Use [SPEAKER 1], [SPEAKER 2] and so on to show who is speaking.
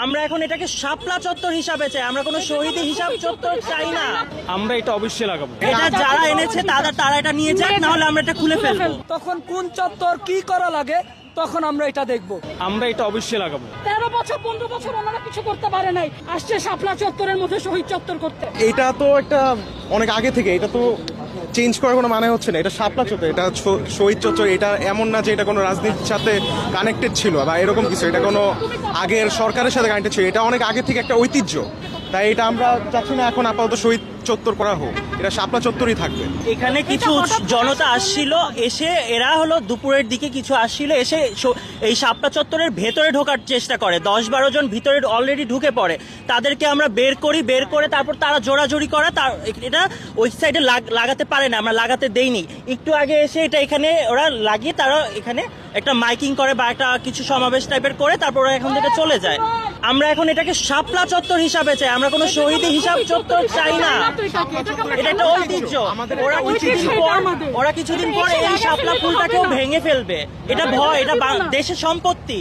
[SPEAKER 1] আমরা এখন এটাকে শাপলা চত্বর হিসাবে চাই, আমরা কোনো শহীদ হিসাব চত্বর চাই না।
[SPEAKER 2] আমরা এটা অবশ্যই লাগাবো।
[SPEAKER 1] এটা যারা এনেছে তারা এটা নিয়ে যাক, না হলে আমরা এটা খুলে ফেলবো।
[SPEAKER 3] তখন কোন চত্বর কি করা লাগে তখন আমরা এটা দেখবো।
[SPEAKER 2] আমরা এটা অবশ্যই লাগাবো।
[SPEAKER 4] 13 বছর 15 বছর ওনারা কিছু করতে পারে নাই, আসছে শাপলা চত্বরের মধ্যে শহীদ চত্বর করতে।
[SPEAKER 5] এটা তো একটা অনেক আগে থেকে, এটা তো চেঞ্জ করার কোনো মানে হচ্ছে না। এটা শাপলা চত্বর, এটা শহীদ চত্বর, এটা এমন না যে এটা কোনো রাজনীতির সাথে কানেক্টেড ছিল বা এরকম কিছু, এটা কোনো আগের সরকারের সাথে কানেক্টেড ছিল। এটা অনেক আগে থেকে একটা ঐতিহ্য, তাই এটা আমরা চাচ্ছি না এখন আপাতত শহীদ চত্বর করা হোক, এটা শাপলা চত্বরই থাকবে।
[SPEAKER 1] এখানে কিছু জনতা আসছিল, এসে এরা হলো দুপুরের দিকে কিছু আসছিল, এসে এই শাপলা চত্বরের ভেতরে ঢোকার চেষ্টা করে। 10-12 জন ভিতরে অলরেডি ঢুকে পড়ে, তাদেরকে আমরা বের করে তারপর তারা জোরাজোরি করে, এটা ওই সাইডে লাগাতে পারে না, আমরা লাগাতে দেইনি। একটু আগে এসে এটা এখানে ওরা লাগিয়ে তারা এখানে একটা মাইকিং করে বা একটা কিছু সমাবেশ টাইপের করে তারপর ওরা এখান থেকে চলে যায়। আমরা এখন এটাকে শাপলা চত্বর হিসাবে চাই, আমরা কোনো শহীদ হিসাব চত্বর চাই না। এটা একটা ঐতিহ্য, ওরা কিছুদিন পর এই শাপলা ফুলটাকেও ভেঙে ফেলবে। এটা ভয়, এটা দেশের সম্পত্তি।